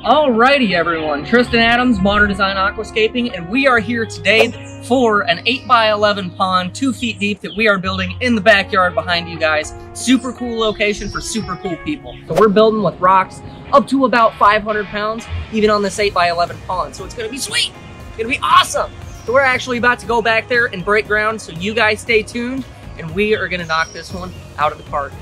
Alrighty everyone, Tristan Adams, Modern Design Aquascaping, and we are here today for an 8x11 pond, 2 feet deep, that we are building in the backyard behind you guys. Super cool location for super cool people. So we're building with rocks up to about 500 pounds, even on this 8x11 pond. So it's gonna be sweet, it's gonna be awesome. So we're actually about to go back there and break ground, so you guys stay tuned, and we are gonna knock this one out of the park.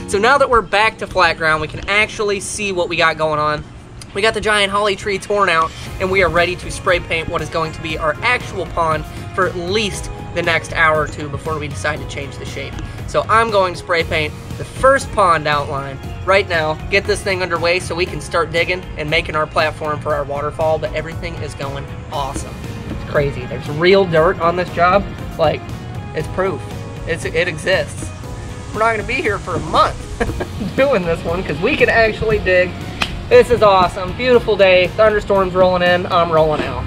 So now that we're back to flat ground, we can actually see what we got going on. We got the giant holly tree torn out, and we are ready to spray paint what is going to be our actual pond for at least the next hour or two before we decide to change the shape. So I'm going to spray paint the first pond outline right now, get this thing underway so we can start digging and making our platform for our waterfall, but everything is going awesome. It's crazy. There's real dirt on this job. Like, it's proof. It exists. We're not going to be here for a month doing this one because we can actually dig. This is awesome. Beautiful day. Thunderstorms rolling in. I'm rolling out.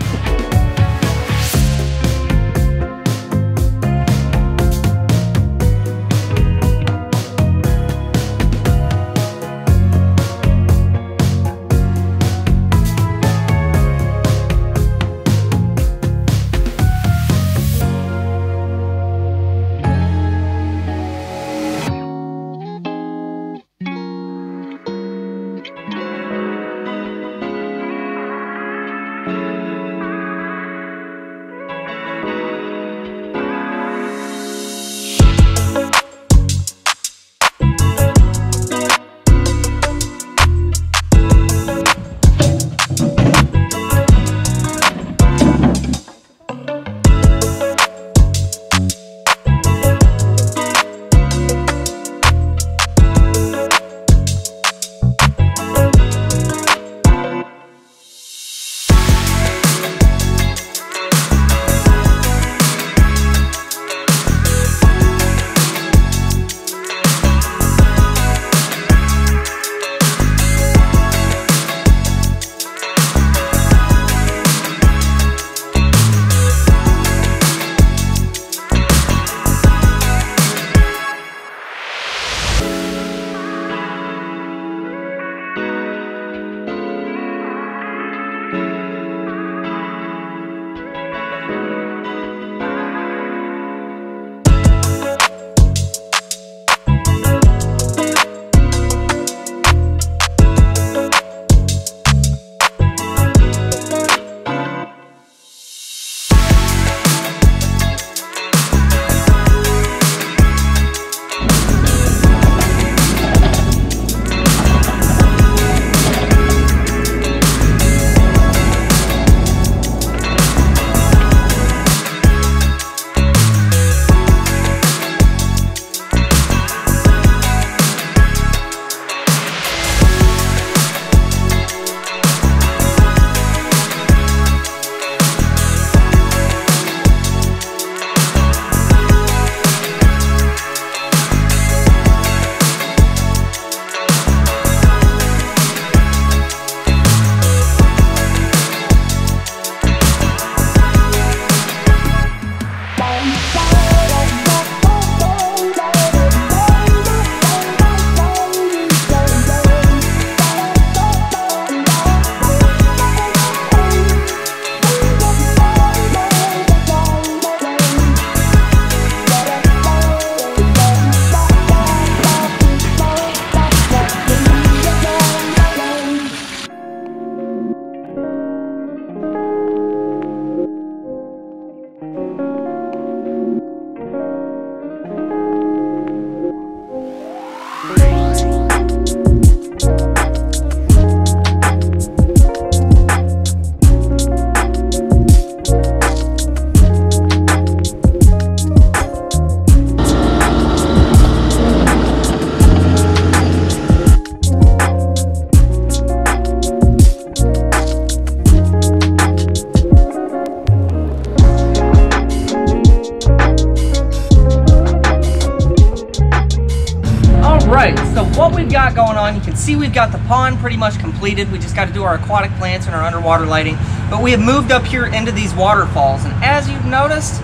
see, we've got the pond pretty much completed. We just got to do our aquatic plants and our underwater lighting. But we have moved up here into these waterfalls, and as you've noticed,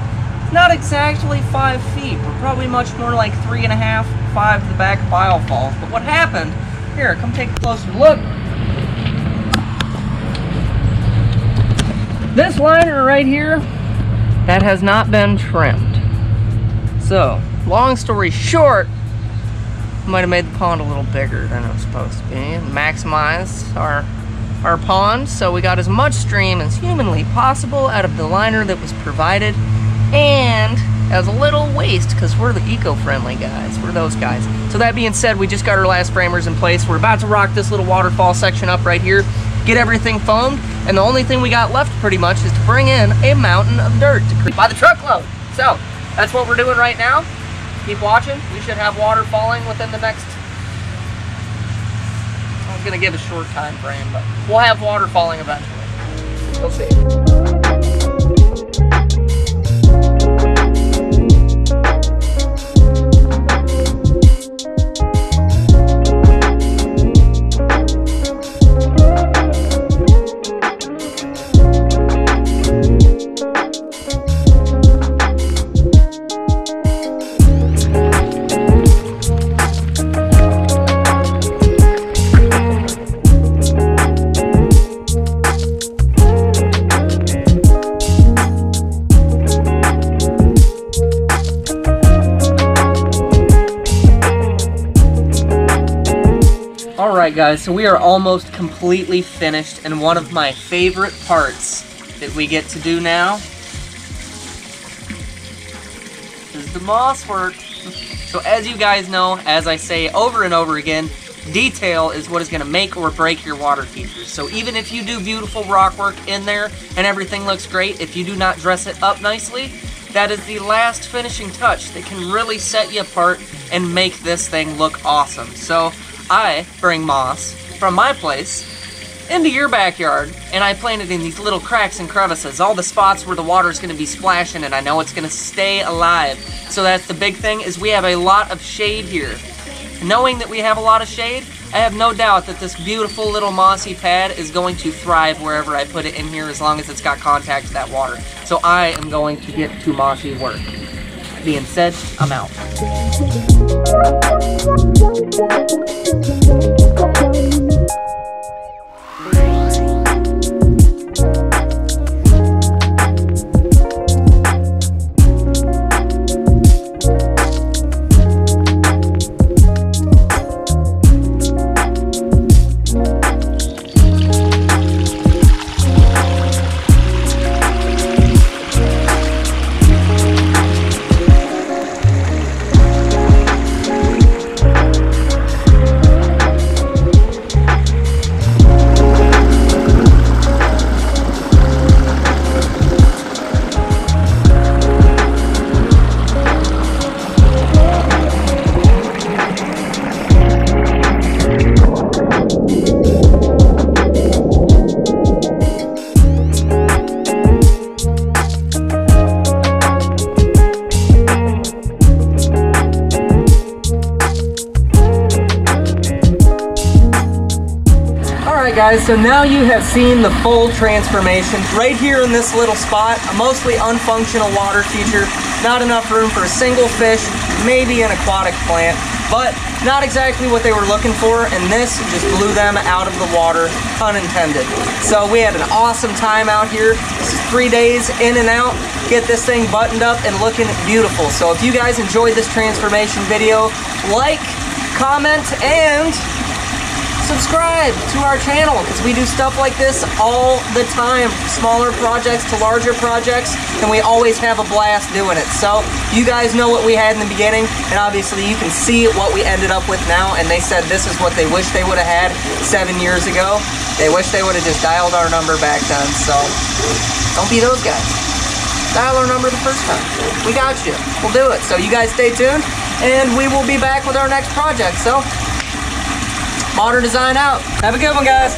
not exactly 5 feet. We're probably much more like 3.5, 5 to the back of biofalls. But what happened, here, come take a closer look. This liner right here, that has not been trimmed. So, long story short, might have made the pond a little bigger than it was supposed to be and maximized our pond, so we got as much stream as humanly possible out of the liner that was provided, and as a little waste, because we're the eco-friendly guys. We're those guys. So that being said, we just got our last framers in place. We're about to rock this little waterfall section up right here, get everything foamed, and the only thing we got left pretty much is to bring in a mountain of dirt to create by the truckload. So that's what we're doing right now. Keep watching. We should have water falling within the next, I was going to give a short time frame, but we'll have water falling eventually. We'll see. Alright guys, so we are almost completely finished, and one of my favorite parts that we get to do now is the moss work. So as you guys know, as I say over and over again, detail is what is going to make or break your water features. So even if you do beautiful rock work in there and everything looks great, if you do not dress it up nicely, that is the last finishing touch that can really set you apart and make this thing look awesome. So I bring moss from my place into your backyard, and I plant it in these little cracks and crevices, all the spots where the water is going to be splashing, and I know it's going to stay alive. So that's the big thing, is we have a lot of shade here. Knowing that we have a lot of shade, I have no doubt that this beautiful little mossy pad is going to thrive wherever I put it in here, as long as it's got contact to that water. So I am going to get to mossy work. That being said, I'm out. Guys, so now you have seen the full transformation right here in this little spot, a mostly unfunctional water feature, not enough room for a single fish, maybe an aquatic plant, but not exactly what they were looking for, and this just blew them out of the water, pun intended. So we had an awesome time out here. This is 3 days in and out, get this thing buttoned up and looking beautiful. So if you guys enjoyed this transformation video, like, comment, and subscribe to our channel, because we do stuff like this all the time, smaller projects to larger projects, and we always have a blast doing it. So you guys know what we had in the beginning, and obviously you can see what we ended up with now, and they said this is what they wish they would have had 7 years ago. They wish they would have just dialed our number back then, so don't be those guys. Dial our number the first time. We got you. We'll do it. So you guys stay tuned, and we will be back with our next project. So Modern Design out. Have a good one, guys.